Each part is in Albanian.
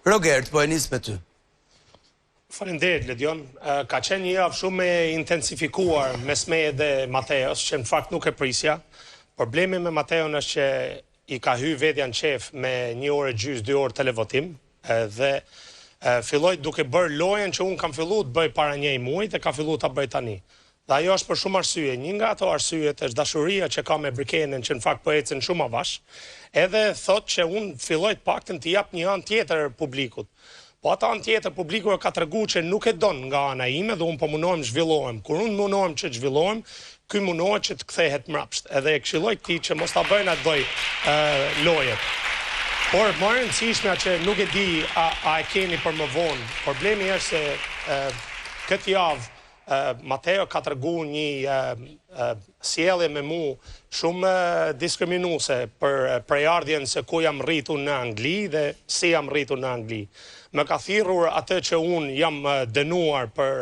Rogert, po e nis me ty. Faleminderit Ledion. Ka qenë një javë shumë e intensifikuar mes meje dhe Mateos, që në fakt nuk e prisja. Problemi me Mateon është që i ka hy vetja në qef me 1 orë e gjysmë, 2 orë televotim, dhe filloj duke bërë lojen që unë kam fillu të bëj para 1 muaj dhe ka fillu të bëj tani. Dhe ajo është për shumë arsye. Një nga ato arsyet është dashuria që ka me Brikenën, që në fakt po ecën shumë avash, edhe thot që unë filloj të paktën të jap një anë tjetër publikut. Po ata anë tjetër publiku e ka tregu që nuk e don nga ana ime dhe unë po munohem zhvillohem. Kur unë munohem që zhvillohem, ky munohet që të kthehet mrapsht. Edhe e këshilloj këtij që mos ta bëjnë atë lloj lojet. Por më e rëndësishmja që nuk e di a e keni për më vonë. Problemi është se këtë javë Mateo ka tregu një sjellje me mu shumë diskriminuese për prejardhjen se ku jam rritur në Angli dhe si jam rritur në Angli. Më ka thirrur atë që unë jam dënuar për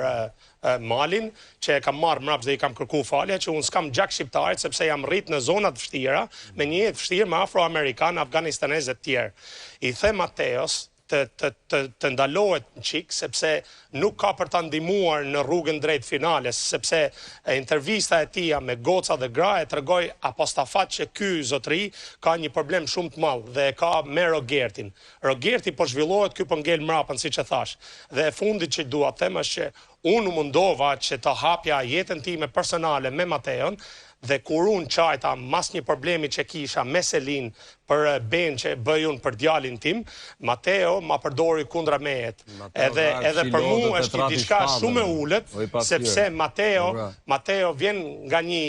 malin, që e kam marrë mrapsht dhe i kam kërku falje, që unë s'kam gjak shqiptarit sepse jam rrit në zonat vështira, me një jetë vështirë me afroamerikan, afganistanezë të tjerë. I the Mateos të ndalohet në qik, sepse nuk ka për të ndihmuar në rrugën drejt finales, sepse intervista e tia me goca dhe gra e tregoj apostafat që ky zotëri ka një problem shumë të madh dhe ka me Rogertin. Rogerti po zhvillohet, ky po ngel mrapën, siç e thash. Dhe e fundit që dua të them është që unë mundova që të hapja jetën time personale me Mateon, dhe kur unë qajta mas një problemi që kisha me Selin për ben që bëj unë për djalin tim, Mateo ma përdori kundra mejet. Edhe për mu është një diçka shumë e ullët, sepse Mateo vjen nga një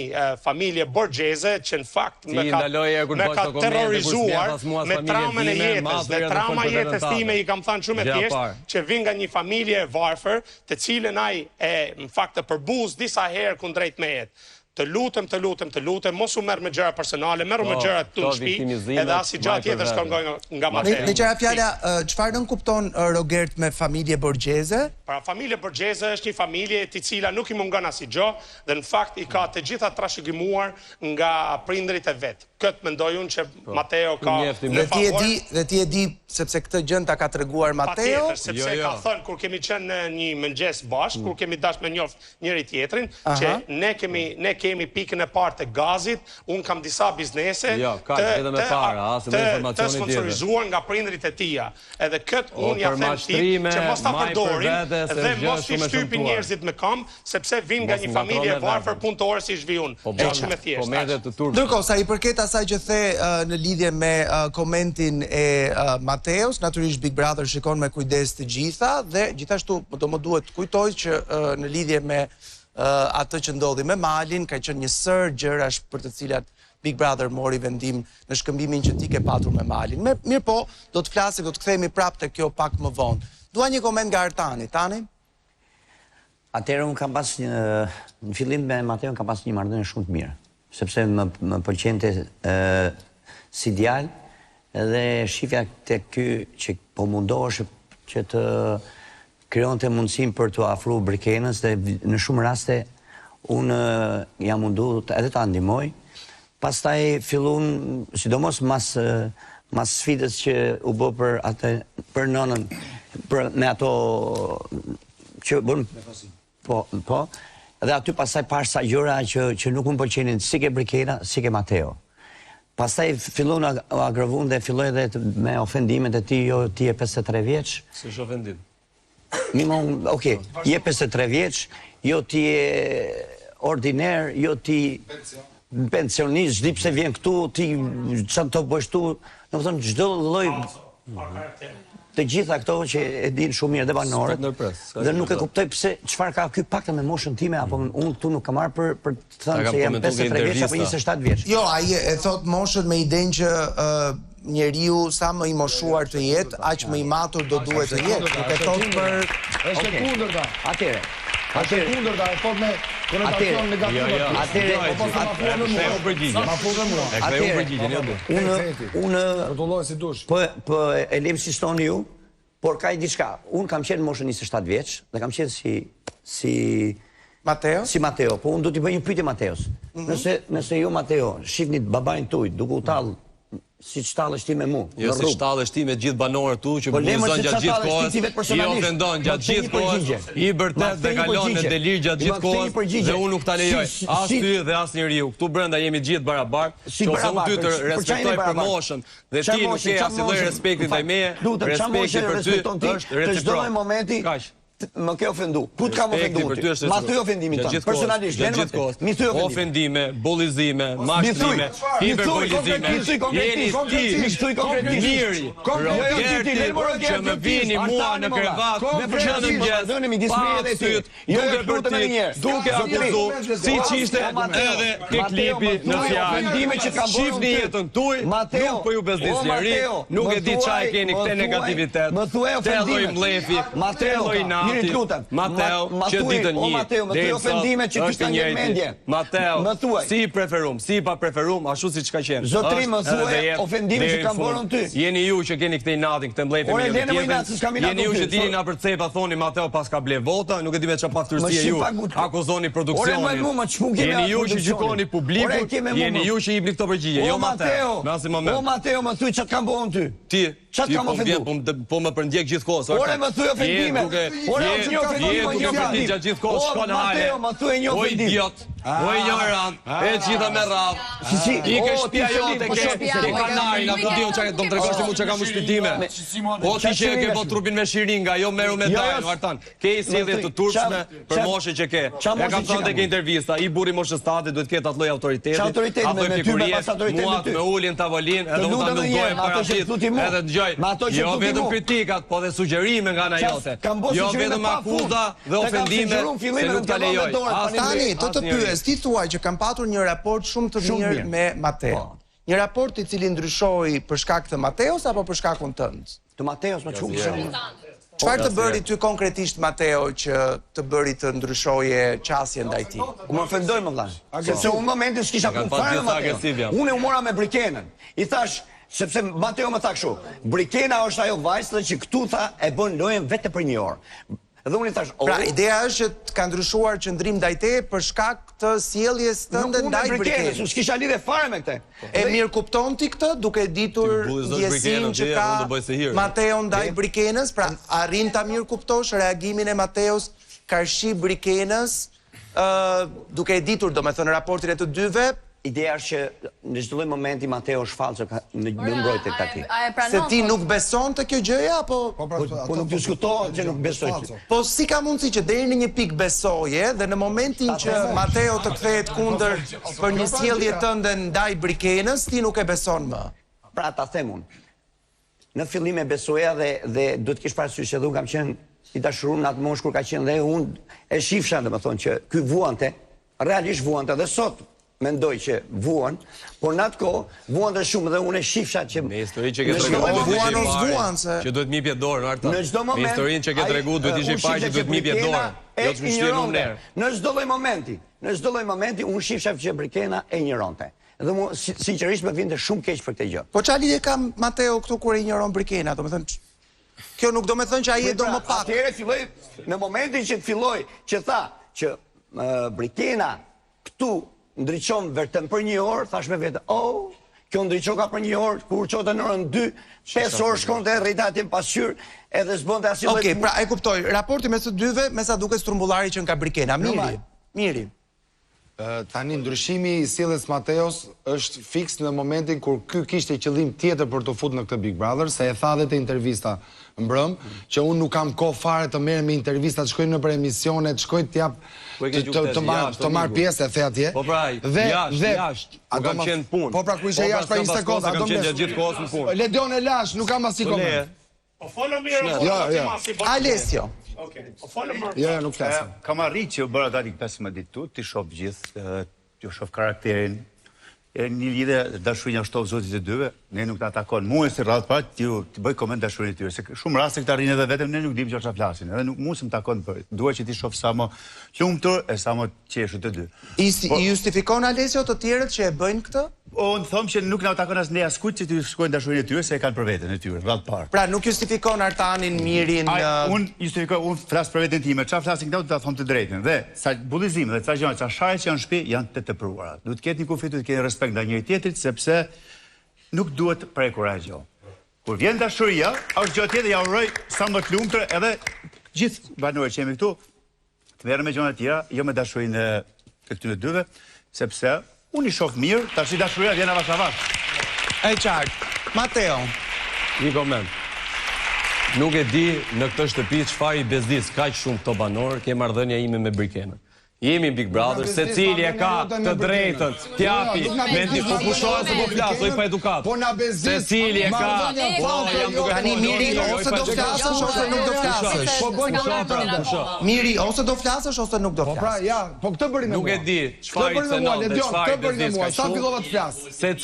familje borgjeze që në fakt me ka terrorizuar me traumën e jetës. Dhe trauma jetës time i kam thënë shumë e thjesht që vjen nga një familje e varfër, të cilën ai në fakt të përbuz disa herë kundrejt mejet. Të lutem, mos u merr me gjëra personale, merru me gjëra të në shtëpi, edhe asnjë gjë tjetër s'kërkoj nga Mateo. Me qëra fjala, çfarë nën kupton Rogert me familje borgjeze? Pra familje borgjeze është një familje e cila nuk i mungon asnjë gjë dhe në fakt i ka të gjitha trashëgimuar nga prindrit e vet. Këtë mendoj unë që Mateo ka në favor. Dhe ti e di sepse këtë gjë ta ka treguar Mateo? Patjetër, sepse ka thënë kur kemi qenë në një mëngjes bashkë, kur kemi dashur me njoft njëri tjetrin, që ne kemi pikën e parë të gazit, unë kam disa biznese të sponsorizuar nga prindrit e tia. Edhe këtë unë ja them ti që mos ta përdorin dhe mos i shtypin njerëzit me këmbë, sepse vin nga një familje e varfër punëtore si zhvi unë. Është më thjesht. Ndërkohë, sa i përket asaj që the në lidhje me komentin e Mateos, natyrisht Big Brother shikon me kujdes të gjitha dhe gjithashtu do më duhet kujtoj që në lidhje me atë që ndodhi me Malin, ka qenë një sër gjërash për të cilat Big Brother mori vendim në shkëmbimin që ti ke patur me Malin. Mirë po, do të flasim, do të kthehemi prapë te kjo pak më vonë. Dua një koment nga Artani. Tani? Atëherë unë kam pas në fillim me Mateon kam pas një marrëdhënie shumë të mirë, sepse më pëlqente si djalë, edhe shifja te ky që po mundohesh që të krijonte mundësinë për të afruar Brikenës dhe në shumë raste unë jam mundu edhe ta ndihmoj. Pastaj fillun, sidomos mas sfidës që u bë për nënën, me ato që bën po, dhe aty pastaj pash sa gjëra që nuk më pëlqenin si ke Brikena, si ke Mateo. Pastaj fillon u agravon dhe filloi edhe me ofendimet e tij, jo ti je 53 vjeç. S'është ofendim. Okej, je 53 vjeç, jo ti je ordiner, jo ti pensionist, di pse vjen këtu, ti çan të bësh këtu, domethënë çdo lloj të gjitha këto që e din shumë mirë dhe banorët, dhe nuk e kuptoj pse çfarë ka ky paktën me moshën time, apo unë këtu nuk kam marrë për të thënë se jam 53 vjeç apo 27 vjeç. Jo, ai e thot moshën me idenë që njeriu sa më i moshuar të jetë, aq më i matur do duhet të jetë. Nuk e thot për është e kundërta. Atëre. Është e kundërta, e thot me konotacion negativ. Po e lem si stoni ju, por ka i diçka. Unë kam qenë moshën 27 vjeç dhe kam qenë si Mateo? Si Mateo, po unë do t'i bëj një pyetje Mateos. Nëse ju Mateo shihni babain tuaj duke u tall Si shtallesh ti me mu. Jo si shtallesh ti me gjithë banorët tu që bullizon gjatë gjithë kohës, i ofendon gjatë gjithë kohës, i bërtet dhe kalon në delir gjatë gjithë kohës dhe unë nuk ta lejoj. As ty dhe as njeriu. Këtu brenda jemi gjithë barabartë, qofse unë ty të respektoj për moshën dhe ti nuk ke asnjë respekti ndaj meje, respekti për ty është reciprok. Më ke ofendu. Ku të kam ofendu ty? Ma thuj ofendimin tënë, personalisht. Gjithë kohës, ofendime, bullizime, mashtime, hiperbullizime, jeni ti, miri, Rogerti, që më vini mua në krevat, që në mëgjes, pa syt, duke për ti, duke akuzu, si që ishte edhe ke klipi në fjallë. Shifni jetën tuj, nuk për ju bezdisjeri, nuk e di qa e keni këte negativitet, telloj mlefi, telloj na, Mateo, që ditën një, dhe është njëjti. Mateo, si i preferum, si i pa preferum, ashtu si që ka qenë. Zotri, më thuaj ofendime që kam bërën ty. Jeni ju që keni këte i natin, këte mblejtë me një tjetën. Jeni ju që dini nga për cepa, thoni Mateo pas ka ble vota, nuk e di me që paftërsie ju, akuzoni produksionin. Jeni ju që gjykoni publikut, jeni ju që i bli këto përgjigje, jo Mateo. O Mateo, më thuaj që kam bërën ty. Ti, po më përndjek gjithë kohës. Ore, më thuaj ofendime. Je duke përti gjatë gjithë kohës shkon hale. O idiot, o ignorant, e gjitha me radhë. I ke shtëpia jote, ke kanarin, ato dion që do më tregosh mu që kam u shpitime. O ti që ke po trupin me shiringa, jo meru me dajnë, Vartan. Ke i sjellje të turpshme për moshë që ke. E kam thënë tek intervista, i buri moshës tate duhet ketë atë lloj autoriteti, atë figurie, mua me ulin tavolinë, edhe unë ta ndodoj paraqiet, edhe dëgjoj. Jo vetëm kritikat, po dhe sugjerime nga ana jote. Jo vetëm akuza dhe ofendime, se nuk ta lejoj. Tani, të pyes, ti thuaj që kam patur një raport shumë të mirë me Mateo. Një raport i cili ndryshoi për shkak të Mateos apo për shkakun tënd? Të Mateos më çu shumë. Çfarë të bëri ty konkretisht Mateo që të bëri të ndryshoje qasje ndaj tij? Më ofendoi më vllai. Sepse unë momentin s'kisha punë fare me Mateo. Unë u mora me Brikenën. I thash sepse Mateo më tha kështu, Brikena është ajo vajzë që këtu tha e bën lojën vetëm për një orë. Dhe unë i thash, pra ideja është që ka ndryshuar qëndrim ndaj teje për shkak të sjelljes tënde ndaj Brikenës. Nuk s'kisha lidhje fare me këtë. E mirë kupton ti këtë, duke ditur ndjesinë që ka Mateo ndaj Brikenës, pra arrin ta mirë kuptosh reagimin e Mateos karshi Brikenës, duke e ditur domethënë raportin e të dyve. Ideja është që në çdo lloj momenti Mateo shfaqet në mbrojtje tani. Se ti nuk beson të kjo gjëja apo po nuk diskutohet që nuk besoj. Po si ka mundësi që deri në një pikë besoje dhe në momentin që Mateo të kthehet kundër për një sjellje tënde ndaj Brikenës, ti nuk e beson më? Pra ta them unë. Në fillim e besoja dhe duhet kish parasysh edhe unë kam qenë i dashuruar në atë moshë kur ka qenë dhe unë e shifsha domethënë që ky vuante, realisht vuante dhe sot mendoj që vuan, por në atë kohë vuante shumë dhe unë e shifsha që me historinë që ke treguar që duhet mipje dorë Arta. Në çdo moment. Me historinë që ke treguar duhet ishte parë që duhet mipje dorë. Jo të shtyhen unë. Në çdo lloj momenti unë shifsha që Brikena e injoronte. Dhe mu sinqerisht më vinte shumë keq për këtë gjë. Po çfarë lidhje ka Mateo këtu kur e injoron Brikena, domethënë kjo nuk do me thënë që ai e do më pak. Atëherë filloi në momentin që filloi që tha që Brikena këtu ndriçon vetëm për një orë, thash me vete, kjo ndriçoka për një orë, kur qote në orën 2, 5 orë shkonte rrita atje pasqyrë, edhe s'bënte asnjë lloj. Okej, pra e kuptoj, raporti mes të dyve, me sa duket strumbullari që nga Brikena, miri. Tani ndryshimi i sjelljes Mateos është fiks në momentin kur ky kishte qëllim tjetër për të futur në këtë Big Brother, se e tha edhe te intervista mbrëm, që unë nuk kam kohë fare të merrem me intervista, të shkoj në për emisione, të shkoj të jap të marr pjesë e the atje. Po pra, jashtë. Nuk kam qenë punë. Po pra ku ishe jashtë për 20 sekonda, kam qenë gjithë kohës në punë. Ledion e lash, nuk kam asnjë koment. Po folë mirë. Alessio. Okej. Po folë mirë. Jo, nuk flasim. Kam arritë që u bëra tani 15 ditë, ti shoh gjithë, ti shoh karakterin. Një lidhe dashuria shtov zotit e dyve, ne nuk ta takon. Mua si rradh pa ti bëj koment dashurinë e tyre, se shumë raste këta rrinë edhe vetëm ne nuk dimë çfarë flasin. Edhe nuk mund të më takon për. Dua që ti shoh sa më lumtur e sa më qeshur të dy. I justifikon Alessio të tjerët që e bëjnë këtë? Unë them që nuk na takon as ne askujt që ti shkojnë dashurinë e tyre se e kanë për veten e tyre, rradh parë. Pra nuk justifikon Artanin, Mirin. Unë justifikoj, unë flas për veten time. Çfarë flasin këta do ta them të drejtën. Dhe sa bullizim dhe ca gjëra, ca sharje që janë në shtëpi janë të tepruara. Duhet të ketë një kufit, duhet të ketë respekt ndaj njëri tjetrit sepse nuk duhet prekur asgjë. Kur vjen dashuria, është gjë tjetër, ja uroj sa më të lumtur edhe gjithë banorët që jemi këtu, të merrem me gjëra të tjera, jo me dashurinë të këtyre dyve, sepse unë i shoh mirë, tash dashuria vjen avash avash. E qartë. Mateo. Një koment. Nuk e di në këtë shtëpi çfarë i bezdis kaq shumë këto banorë, ke marrëdhënia ime me Brikenën. Jemi Big Brother, secili e ka të drejtën, t'japi, mendi po pushohet se po flas, oj pa edukat. Po na bezdis. Secili e ka. Tani Miri, ose do flasësh ose nuk do flasësh. Po bojnë Miri, ose do flasësh ose nuk do Po pra, flasësh. ja, po këtë bëri me mua. Nuk e di çfarë i cënon, Këtë bëri me mua, sa fillova të flas.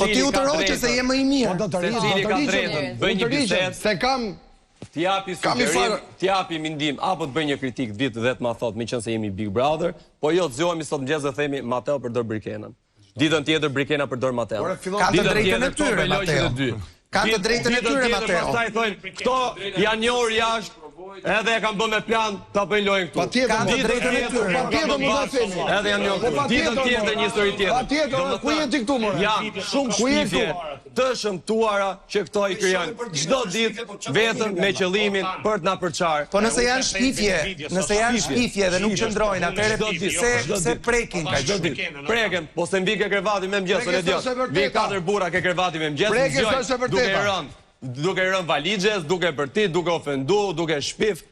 Po ti u të roqe se je më i mirë. Secili ka drejtën, bëj një bisedë. Se kam T'japi sugjerim, t'japi mendim, apo të bëj një kritik vit dhe të ma thot, me qenë se jemi Big Brother, po jo të zgjohemi sot mëngjes dhe themi Mateo përdor Brikenën. Ditën tjetër Brikena përdor Mateo. Ka të drejtën e tyre, Mateo. Ka të drejtën e tyre, Mateo. Pastaj thonë, këto janë një orë jashtë, edhe e kanë bën me plan ta bëjnë lojën këtu. Ka të drejtën e tyre. Patjetër më ta themi. Edhe janë një ditën tjetër një histori tjetër. Patjetër, ku je ti këtu më? Janë shumë shifje të shëmtuara që këto i krijojnë çdo ditë vetëm me qëllimin për të na përçarë. Po nëse janë shpifje dhe nuk qëndrojnë, atëherë se prekin kaq shumë. Preken, po se mbi ke krevati me mëngjes, o Ledion. Vi 4 burra ke krevati me mëngjes, duke rënë valixhes, duke bërtit, duke ofendu, duke shpif.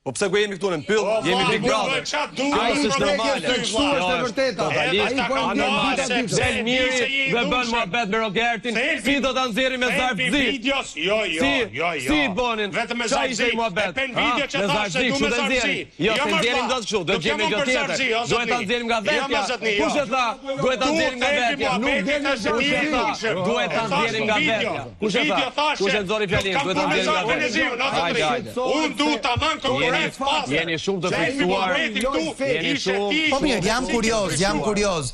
Po pse ku jemi këtu në mbyll? Jemi Big Brother. Ai është normale. Është e vërteta. Ai po normale. Del Miri dhe bën muhabet me Rogertin. Si do ta nxjerrim me zarfzi? Jo. Si bonin? Vetëm me zarfzi. E pen video që thashë du me zarfzi. Jo, se nxjerrim dot kështu, do të gjejmë gjë tjetër. Duhet ta nxjerrim nga vetja. Kush e tha? Duhet ta nxjerrim nga vetja. Nuk del në shërbim. Duhet ta nxjerrim nga vetja. Kush e tha? Kush e nxori fjalin? Duhet ta nxjerrim nga vetja. Unë du ta mën konkurrencë. Jeni shumë të fiksuar. Jeni shumë. Po mirë, jam kurioz.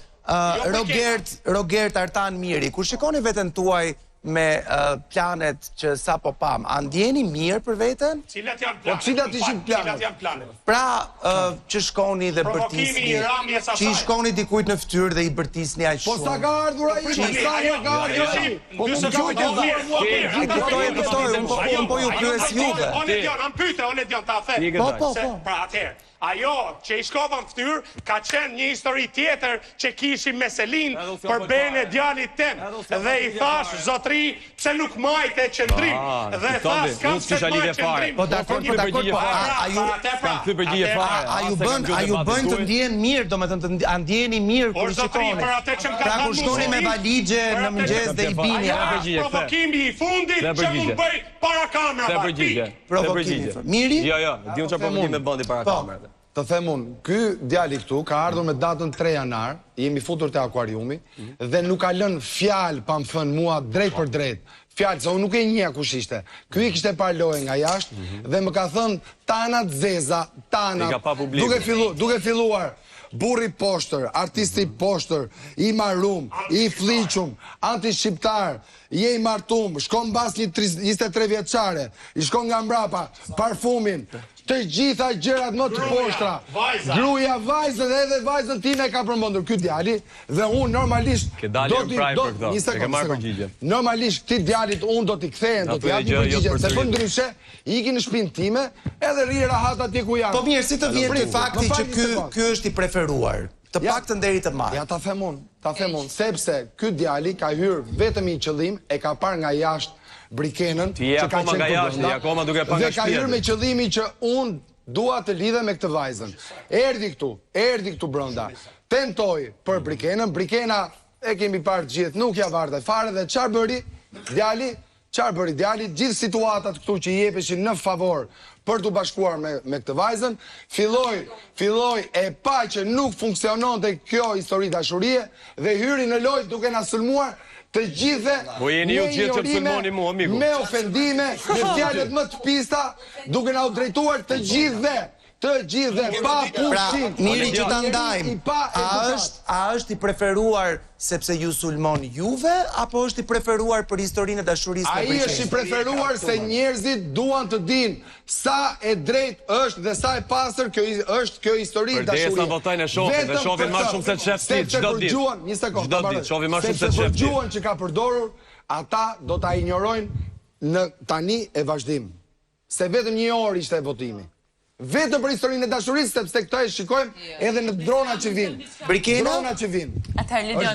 Robert Artan Miri, kur shikoni veten tuaj me planet që sa po pam, a ndjeni mirë për veten? Cilat janë planet? Po cilat ishin planet? Pra që shkoni dhe bërtisni, që i shkoni dikujt në fytyrë dhe i bërtisni aq shumë. Po sa ka ardhur ai? Sa ka ardhur ai? Po më Kuptoj, unë po ju pyes juve. Unë Dion ta the. Po. Pra atëherë, ajo që i shkova në fytyrë ka qenë një histori tjetër që kishim me Selin për bene djalit tem. Dhe i thash, zotri, pse nuk majte qëndrim. Dhe thash, kam se të majte qëndrim. Po dakord, a ju bën të ndjen mirë, domethënë të ndjeni mirë kur shikoni. Pra kur shkoni me valixhe në mëngjes dhe i bini. Provokimi i fundit që mund bëj para kamerave. Provokimi. Miri? Jo, diun çfarë provokimi bëndi para kamerave. Të them unë, ky djali këtu ka ardhur me datën 3 janar, jemi futur te akuariumi dhe nuk ka lënë fjalë pa më thënë mua drejt për drejt. Fjalë se unë nuk e njeh kush ishte. Ky i kishte parë lojën nga jashtë dhe më ka thënë Tana Zeza, Tana. Duke filluar burri poshtër, artisti poshtër, i marrum, i fliqum, anti-shqiptar, je i martum, shkon mbas një 23 vjeçare, i shkon nga mbrapa, parfumin, të gjitha gjërat më të poshtra. Gruaja, vajzën edhe vajzën time ka përmendur ky djali dhe unë normalisht normalisht këtij djalit unë do t'i kthehem, do t'i jap një përgjigje, se për ndryshe iki në shtëpinë time edhe rri rahat atje ku jam. Po mirë, si të vjen ky fakti që ky është i preferuar? Të paktën deri të marr. Ja ta them unë, sepse ky djali ka hyrë vetëm i qëllim, e ka parë nga jashtë Brikenën, që ka qenë këtu akoma duke pa nga dhe ka hyrë me qëllimin që unë dua të lidhem me këtë vajzën. Erdhi këtu brenda. Tentoi për Brikenën, Brikena e kemi parë gjithë, nuk ja varte fare dhe çfarë bëri djali? Gjithë situatat këtu që i jepeshin në favor për të bashkuar me këtë vajzën, filloi e pa që nuk funksiononte kjo histori dashurie dhe hyri në lojë duke na sulmuar të gjithë me ofendime, me fjalët më të pista, duke na u drejtuar të gjithë, pa pushim. Pra, Miri që ta ndajmë, a është i preferuar sepse ju sulmon juve, apo është i preferuar për historinë e dashurisë me Brikenën? Ai është i preferuar se njerëzit duan të dinë sa e drejt është dhe sa e pastër kjo histori e dashurisë. Përderisa votojnë e shohin, dhe shohin më shumë se çef ti çdo ditë. Një sekondë, sepse për gjuhën që ka përdorur, ata do ta injorojnë në tani e vazhdim. Se vetëm 1 orë ishte votimi. Vetëm për historinë e dashurisë, sepse këto e shikojmë edhe në drona që vinë. Drona që vinë. Atëherë, Lidion.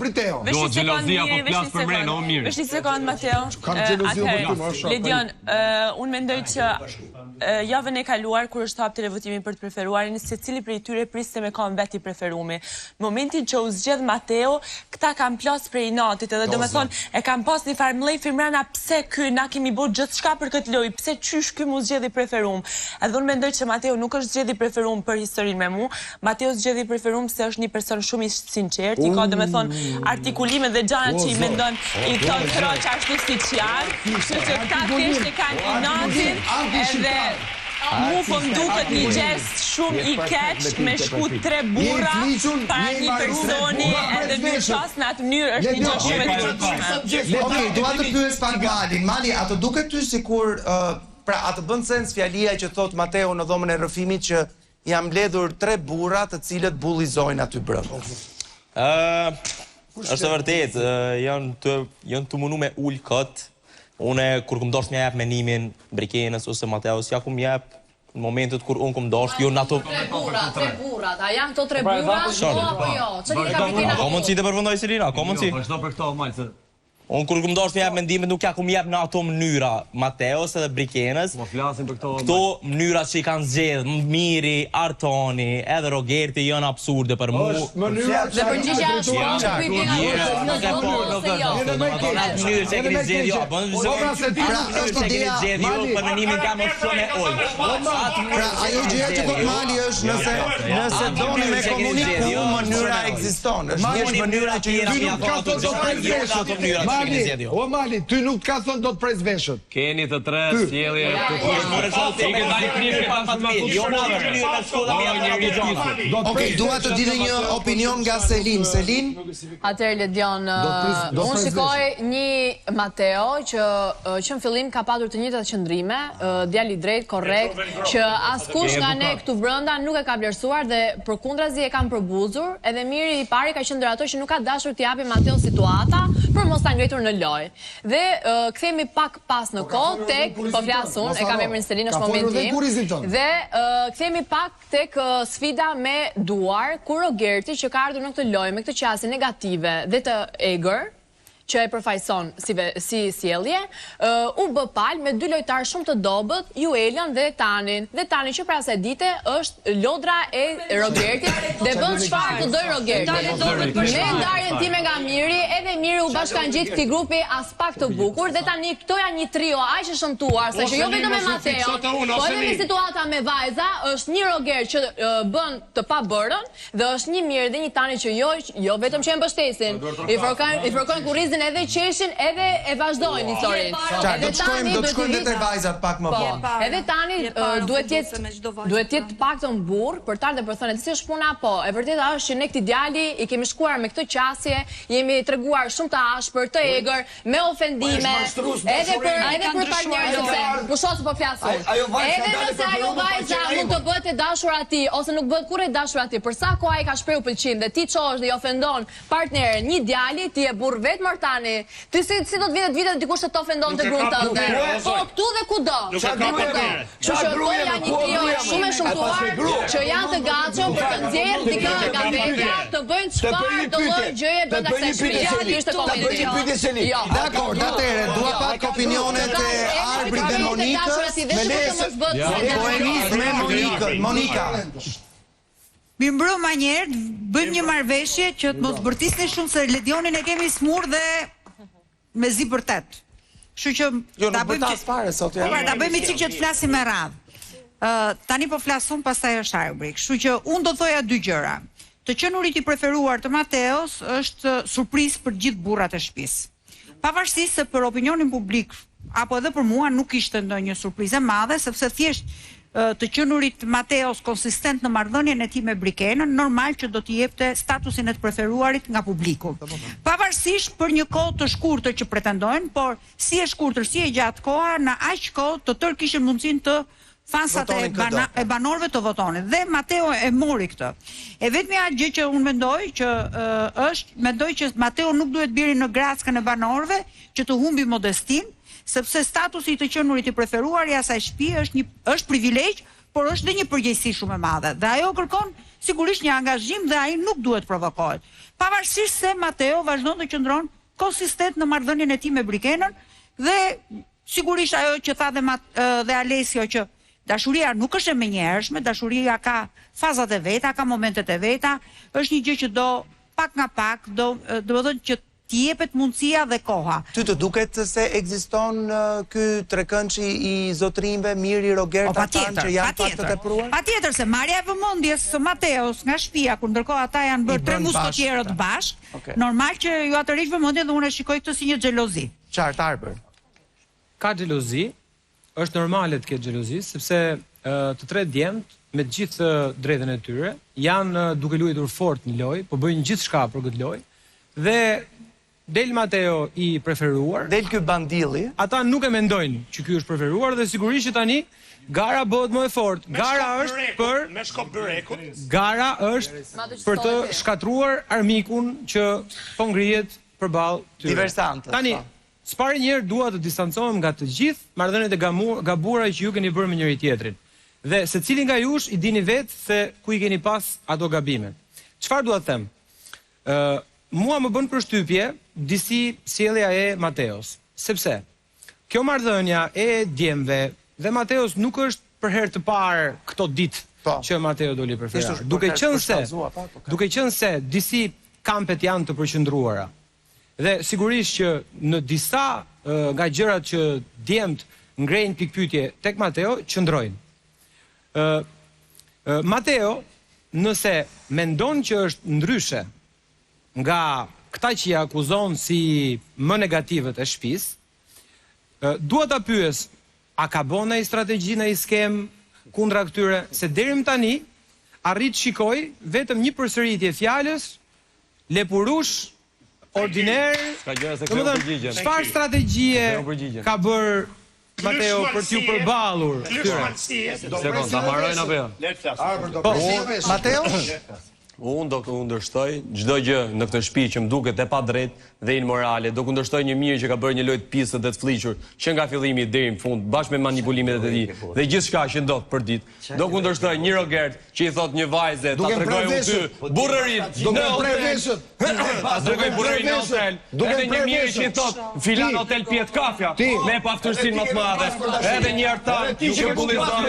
Briteo. Do xhelozia po flas për mrenë, o mirë. Vesh një sekond, Mateo. Kam xhelozi për ty, më shumë. Lidion, unë mendoj që javën e kaluar kur është hap televotimi për të preferuarin, secili prej tyre priste me kanë vetë i preferuar. Momentin që u zgjedh Mateo, këta kanë plas prej natit, edhe domethënë e kanë pas një farë mllej firmrana pse ky na kemi bërë gjithçka për këtë lojë, pse çysh ky mos zgjedh i preferuar. Edhe unë mendoj që Mateo nuk është zgjedh i preferuar për historinë me mua. Mateo zgjedh i preferuar se është një person shumë i sinqert, i ka domethënë artikulime dhe gjëra që i mendon i thon troç ashtu siç janë. Kështu që këta thjesht e kanë natin edhe mu po m'duket një gest shumë i keq me shku 3 burra para një personi edhe në qas në atë mënyrë është një gjë shumë e keqe. Okej, dua të pyes pak Malin. Mali, ato duket ty sikur pra atë bën sens fjalia që thot Mateo në dhomën e rrëfimit që jam mbledhur 3 burra të cilët bullizojnë aty brenda. Është vërtet, janë të munu me ullë këtë. Une, kur këm dorsh m'ja jep menimin Brikenës ose Mateos, ja këm jep në momentet kur unë këm dorsh, jo në ato... 3 burrat, a janë këto 3 burrat, apo jo? Qëri ka Brikenës? Ka mundësi të përfundoj Selina, ka mundësi. Vazhdo për këto, Malë, unë kur këm dorsh m'ja jep mendimin, nuk ja këm jep në ato mënyra Mateos edhe Brikenës. Mo flasin për këto... Këto mënyra që i kanë zgjedh, Miri, Artoni, edhe Rogerti janë absurde për mu. Dhe përgjigja është Pra, ajo gjëja që thot Mali është nëse doni me komuniku, mënyra ekziston. Është një mënyra që O Mali, ty nuk ka thënë do të pres veshët. Keni të 3 sjellje të Okej, dua të di një opinion nga Selin. Selin? Atëherë Lidion, unë shikoj një Mateo që në fillim ka patur të njëjtat qëndrime, djali drejt, korrekt, që askush nga ne këtu brenda nuk e ka vlerësuar dhe përkundrazi e kanë përbuzur, edhe Miri i pari ka qenë ato që nuk ka dashur t'i japi Mateo situata për mos ta ngritur në lojë. Dhe kthehemi pak pas në kohë tek po flasun, e kam emrin Selin në momentin. Dhe kthehemi pak tek sfida me duar kur Rogerti që ka ardhur në këtë lojë me këtë qasje negative dhe të egër që e përfaqëson si sjellje, u bë palë me 2 lojtarë shumë të dobët, Juelian dhe Tanin. Dhe Tani që pra asaj dite është lodra e Rogertit dhe bën çfarë të doj Rogerti. Me ndarjen time nga Miri, edhe Miri u bashkangjit këtij grupi as pak të bukur dhe tani këto janë një trio aq i shëmtuar, se që jo vetëm me Mateo, po edhe me situata me vajza, është një Roger që bën të pabërën dhe është një Miri dhe një Tani që jo vetëm që e mbështesin, i fërkojnë kurrizin edhe qeshin edhe e vazhdojnë historinë. Do të shkojmë te vajzat pak më vonë. Edhe Tani duhet të jetë paktën burr për ta dhe për thënë se është puna po. E vërteta është që ne këtë djali i kemi shkuar me këtë qasje, jemi treguar shumë të ashpër, të egër, me ofendime, edhe për partnerët se pushos po flasun. Edhe nëse ajo vajza mund të bëhet e dashur atij ose nuk bëhet kurrë e dashur atij, për sa kohë ai ka shprehur pëlqim dhe ti çosh dhe i ofendon partnerin, një djali ti e burr vetë Tani, ti si do të vitet dikush të ofendon të gruan tënde. Po këtu dhe kudo. Kështu që po janë një trio shumë e shëmtuar që janë të gatshëm për të nxjerrë dikë nga vetja, të bëjnë çfarë do lloj gjëje brenda kësaj shtëpie. Ishte komenti. Dakor, atëherë dua pak opinionet e Arbrit dhe Monikës. Monika. Mirëmbrëma një herë, bëjmë një marrëveshje që të mos bërtisni shumë se Ledionin e kemi smur dhe me zi për tet. Kështu që ta bëjmë çik që të flasim me radhë. Tani po flasun, pastaj është Arbri. Kështu që unë do thoja 2 gjëra. Të qenurit i preferuar të Mateos është surprizë për gjithë burrat e shtëpisë. Pavarësisht se për opinionin publik apo edhe për mua nuk ishte ndonjë surprizë e madhe, sepse thjesht të qenurit Mateos konsistent në marrëdhënien e tij me Brikenën, normal që do t'i jepte statusin e të preferuarit nga publiku. Pavarësisht për një kohë të shkurtër që pretendojnë, por si e shkurtër si e gjatë koha, në aq kohë të tërë kishin mundësinë të fansat e banorëve të votonin. Dhe Mateo e mori këtë. E vetmja gjë që unë mendoj që Mateo nuk duhet biri në grackën e banorëve që të humbi modestin, sepse statusi i të qenurit i preferuar i asaj shtëpie është privilegj, por është dhe një përgjegjësi shumë e madhe. Dhe ajo kërkon sigurisht një angazhim dhe ai nuk duhet provokohet. Pavarësisht se Mateo vazhdon të qëndron konsistent në marrëdhënien e tij me Brikenën dhe sigurisht ajo që tha dhe Alessio që dashuria nuk është e menjëhershme, dashuria ka fazat e veta, ka momentet e veta, është një gjë që do pak nga pak, do të thotë që t'i jepet mundësia dhe koha. Ty të duket se ekziston ky trekëndshi i zotrinjve Miri, Rogerta, Tan që janë pak të tepruar? Patjetër se marrja e vëmendjes së Mateos nga shtëpia, kur ndërkohë ata janë bërë 3 muskotierët bashkë, normal që ju atë rish vëmendjen dhe unë e shikoj këtë si një xhelozi. Qartë Arber. Ka xhelozi, është normale të ketë xhelozi, sepse të tre djemt me të gjithë drejtën e tyre janë duke luajtur fort në lojë, po bëjnë gjithçka për këtë lojë dhe del Mateo i preferuar. Del ky bandilli. Ata nuk e mendojnë që ky është preferuar dhe sigurisht që tani gara bëhet më e fortë. Gara është për me shkop byrekut. Gara është për të shkatruar armikun që po ngrihet përballë tyre. Diversantët. Tani s'pari njerë dua të distancohem nga të gjithë marrëdhëniet e gabuara që ju keni bërë me njëri tjetrin. Dhe secili nga jush i dini vetë se ku i keni pas ato gabime. Çfarë dua të them? Mua më bën përshtypje disi sjellja e Mateos, sepse kjo marrëdhënia e djemve dhe Mateos nuk është për herë të parë këto ditë që Mateo doli preferuar. Duke qenë se disi kampet janë të përqendruara. Dhe sigurisht që në disa nga gjërat që djemt ngrejnë pikpyetje tek Mateo qëndrojnë. Mateo, nëse mendon që është ndryshe nga këta që i akuzon si më negativët e shtëpisë, dua ta pyes, a ka bën ai strategji në skem kundra këtyre, se deri më tani arrit shikoj vetëm një përsëritje fjalës, lepurush ordiner. Çfarë strategjie ka bër Mateo për t'ju përballur këtyre? Sekond, ta marrojnë apo jo? Mateo? Unë do kundërshtoj çdo gjë në këtë shtëpi që më duket e padrejtë dhe imorale. Do kundërshtoj një mirë që ka bërë një lojë të pisët dhe të fliqur, që nga fillimi deri në fund, bashkë me manipulimet e tij dhe gjithçka që ndodh për ditë. Do kundërshtoj një Rogert që i thot një vajze, ta tregoj unë ty burrërin. Duke prej veshët. Duke burrërin në hotel. Edhe një mirë që i thot filan hotel piet kafja me paftërsinë më të madhe. Edhe një artar që bullizon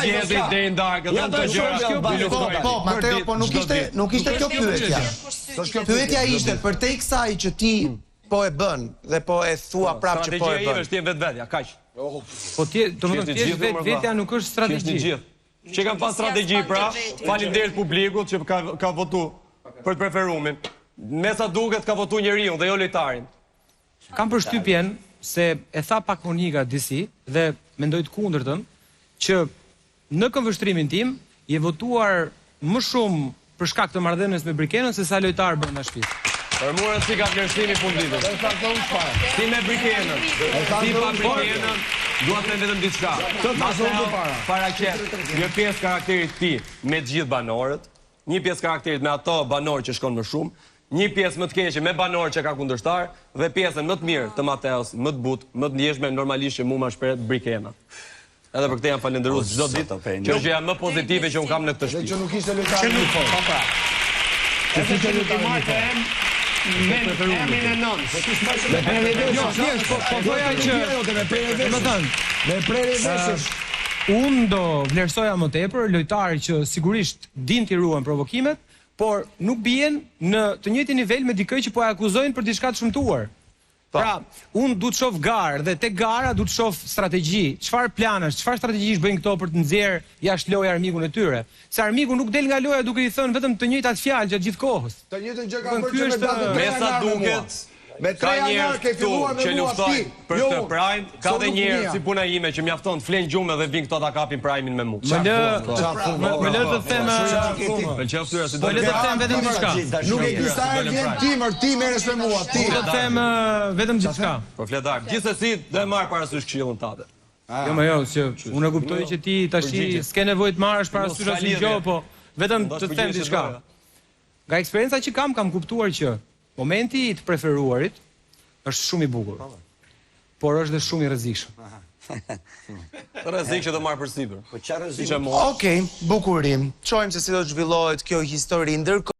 gjithë deri në darkë dhe të gjëra. Po nuk ishte kjo pyetja. Pyetja ishte përtej kësaj që ti po e bën dhe po e thua prapë që po e bën. Strategjia është vetvetja, kaq. Po domethënë vetvetja nuk është strategji. Që kanë pas strategji pra, faleminderit publikut që ka votu për të preferumin. Me sa duket ka votu njeriu dhe jo lojtarin. Kam përshtypjen se e tha pak Monika disi dhe mendoj të kundërtën që në këmbvështrimin tim i votuar më shumë për shkak të marrëdhënies me Brikenën se sa lojtar bën në shtëpi. Për mua si ka vlerësimi fundit. Si me Brikenën. Si pa Brikenën, dua të them vetëm diçka. Paraqet një pjesë karakterit të tij me të gjithë banorët, një pjesë karakterit me ato banorë që shkon më shumë, një pjesë më të keqe me banorë që ka kundërshtar dhe pjesën më të mirë të Mateos, më të butë, më të ndjeshme normalisht që mua më shpret Brikena. Edhe për këtë jam falendërues çdo ditë. Kjo është gjëja më pozitive që un kam në këtë shtëpi. Që nuk ishte lojtar në fond. Po pra. Që ishte lojtar në fond. Me emrin e nënës. Po thoja që me prerje veshësh. Unë do vlerësoja më tepër lojtarë që sigurisht din t'i ruajnë provokimet, por nuk bien në të njëjtin nivel me dikë që po e akuzojnë për diçka të shëmtuar. Pra, unë du të shoh garë dhe te gara du të shoh strategji. Çfarë planash, çfarë strategjish bëjnë këto për të nxjerrë jashtë lojë armikun e tyre? Se armiku nuk del nga loja duke i thënë vetëm të njëjtat fjalë gjatë gjithë kohës. Të njëjtën gjë ka bërë me datën me sa duket. Ka njerëz këtu që luftojnë për këtë prime, ka dhe njerëz si puna ime që mjafton të flen gjumë dhe vin këto ta kapin primein me mua. Më lë të them, do le të them vetëm diçka. Nuk e di sa herë vjen ti merresh me mua, ti. Do të them vetëm diçka. Po fletar, gjithsesi do e marr parasysh këshillën tate. Jo, që unë e kuptoj që ti tashi s'ke nevojë të marrësh parasysh asnjë gjë, po vetëm të them diçka. Nga eksperienca që kam kuptuar që momenti i të preferuarit është shumë i bukur, por është dhe shumë i rrezikshëm. Rrezik që do marr përsipër. Po çfarë rrezik? Okej, bukurim. Çojmë se si do të zhvillohet kjo histori ndërkohë.